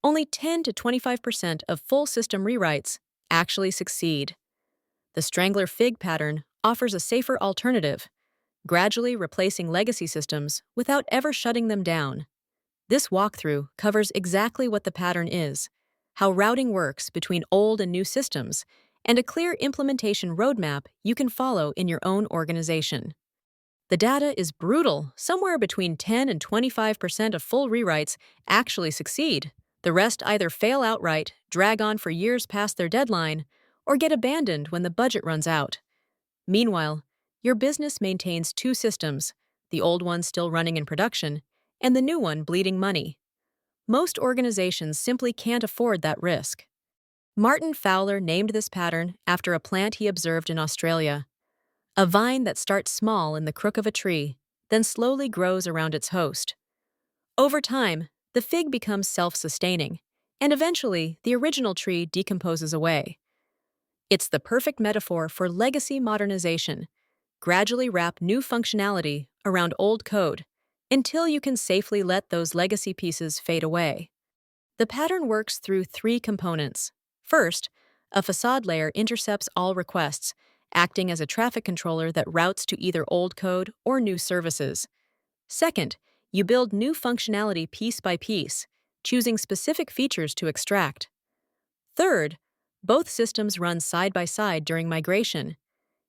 only 10 to 25% of full system rewrites actually succeed. The Strangler Fig pattern offers a safer alternative, gradually replacing legacy systems without ever shutting them down. This walkthrough covers exactly what the pattern is, how routing works between old and new systems, and a clear implementation roadmap you can follow in your own organization. The data is brutal. Somewhere between 10 and 25% of full rewrites actually succeed. The rest either fail outright, drag on for years past their deadline, or get abandoned when the budget runs out. Meanwhile, your business maintains two systems, the old one still running in production, and the new one bleeding money. Most organizations simply can't afford that risk. Martin Fowler named this pattern after a plant he observed in Australia. A vine that starts small in the crook of a tree, then slowly grows around its host. Over time, the fig becomes self-sustaining, and eventually the original tree decomposes away. It's the perfect metaphor for legacy modernization. Gradually wrap new functionality around old code until you can safely let those legacy pieces fade away. The pattern works through three components. First, a facade layer intercepts all requests, acting as a traffic controller that routes to either old code or new services. Second, you build new functionality piece by piece, choosing specific features to extract. Third, both systems run side by side during migration.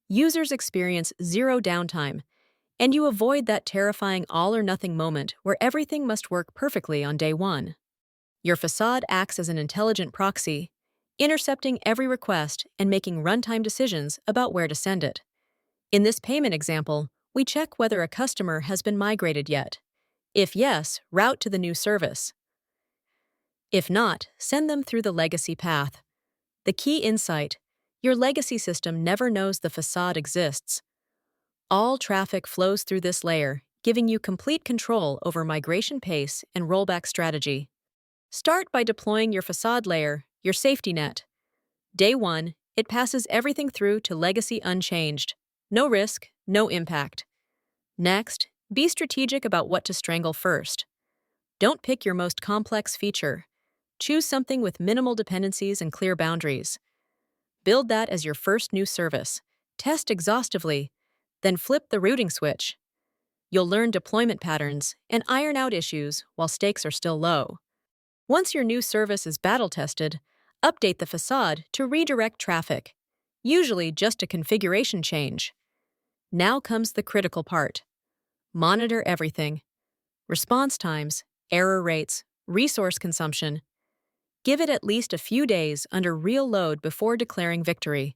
Users experience zero downtime, and you avoid that terrifying all-or-nothing moment where everything must work perfectly on day one. Your facade acts as an intelligent proxy, intercepting every request and making runtime decisions about where to send it. In this payment example, we check whether a customer has been migrated yet. If yes, route to the new service. If not, send them through the legacy path. The key insight: your legacy system never knows the facade exists. All traffic flows through this layer, giving you complete control over migration pace and rollback strategy. Start by deploying your facade layer, your safety net. Day one, it passes everything through to legacy unchanged. No risk, no impact. Next, be strategic about what to strangle first. Don't pick your most complex feature. Choose something with minimal dependencies and clear boundaries. Build that as your first new service. Test exhaustively, then flip the routing switch. You'll learn deployment patterns and iron out issues while stakes are still low. Once your new service is battle-tested, update the facade to redirect traffic, usually just a configuration change. Now comes the critical part. Monitor everything: response times, error rates, resource consumption. Give it at least a few days under real load before declaring victory.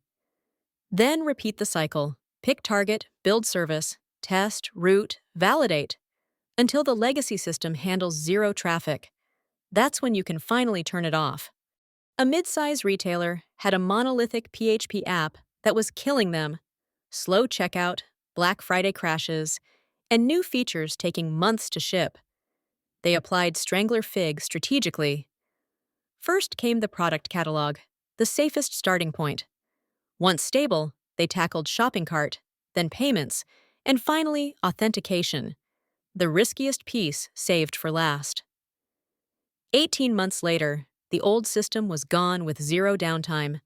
Then repeat the cycle. Pick target, build service, test, route, validate, until the legacy system handles zero traffic. That's when you can finally turn it off. A mid-size retailer had a monolithic PHP app that was killing them. Slow checkout, Black Friday crashes, and new features taking months to ship. They applied Strangler Fig strategically. First came the product catalog, the safest starting point. Once stable, they tackled shopping cart, then payments, and finally authentication, the riskiest piece saved for last. 18 months later, the old system was gone with zero downtime.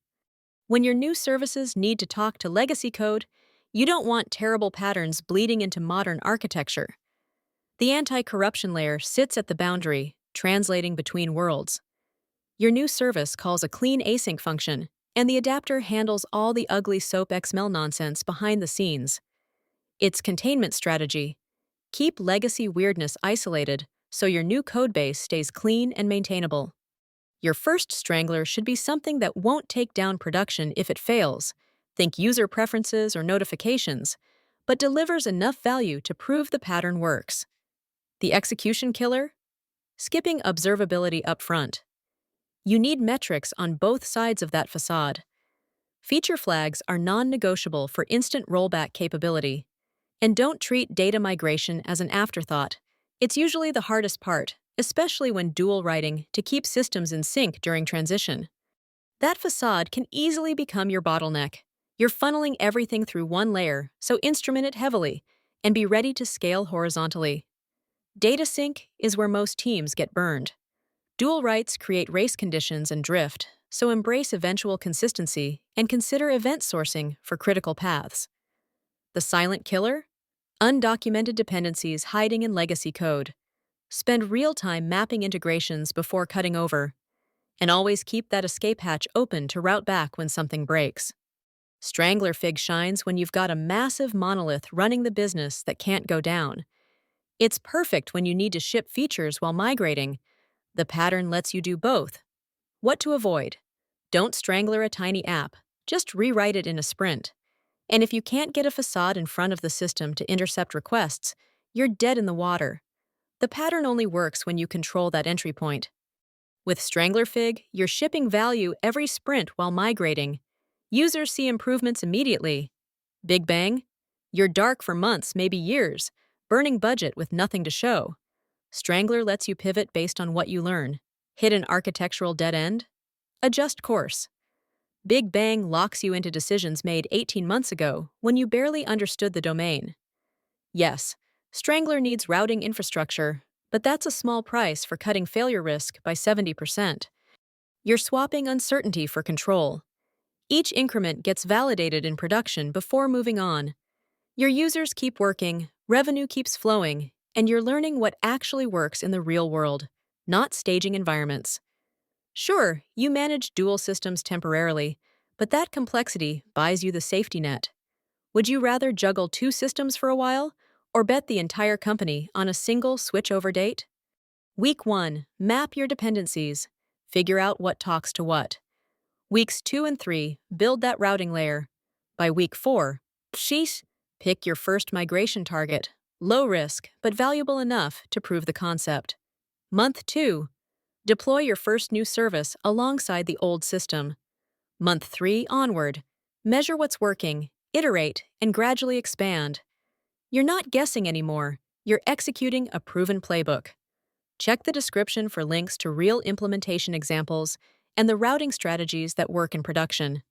When your new services need to talk to legacy code, you don't want terrible patterns bleeding into modern architecture. The anti-corruption layer sits at the boundary, translating between worlds. Your new service calls a clean async function, and the adapter handles all the ugly SOAP XML nonsense behind the scenes. It's containment strategy. Keep legacy weirdness isolated so your new codebase stays clean and maintainable. Your first strangler should be something that won't take down production if it fails. Think user preferences or notifications, but delivers enough value to prove the pattern works. The execution killer? Skipping observability up front. You need metrics on both sides of that facade. Feature flags are non-negotiable for instant rollback capability. And don't treat data migration as an afterthought. It's usually the hardest part, especially when dual writing to keep systems in sync during transition. That facade can easily become your bottleneck. You're funneling everything through one layer, so instrument it heavily and be ready to scale horizontally. Data sync is where most teams get burned. Dual writes create race conditions and drift, so embrace eventual consistency and consider event sourcing for critical paths. The silent killer? Undocumented dependencies hiding in legacy code. Spend real-time mapping integrations before cutting over, and always keep that escape hatch open to route back when something breaks. Strangler Fig shines when you've got a massive monolith running the business that can't go down. It's perfect when you need to ship features while migrating. The pattern lets you do both. What to avoid? Don't strangler a tiny app. Just rewrite it in a sprint. And if you can't get a facade in front of the system to intercept requests, you're dead in the water. The pattern only works when you control that entry point. With Strangler Fig, you're shipping value every sprint while migrating. Users see improvements immediately. Big bang? You're dark for months, maybe years, burning budget with nothing to show. Strangler lets you pivot based on what you learn. Hit an architectural dead end? Adjust course. Big bang locks you into decisions made 18 months ago when you barely understood the domain. Yes, Strangler needs routing infrastructure, but that's a small price for cutting failure risk by 70%. You're swapping uncertainty for control. Each increment gets validated in production before moving on. Your users keep working, revenue keeps flowing, and you're learning what actually works in the real world, not staging environments. Sure, you manage dual systems temporarily, but that complexity buys you the safety net. Would you rather juggle two systems for a while, or bet the entire company on a single switchover date? Week 1, map your dependencies. Figure out what talks to what. Weeks 2 and 3, build that routing layer. By week 4, pick your first migration target, low risk but valuable enough to prove the concept. Month 2, deploy your first new service alongside the old system. Month 3 onward, measure what's working, iterate, and gradually expand. You're not guessing anymore, you're executing a proven playbook. Check the description for links to real implementation examples and the routing strategies that work in production.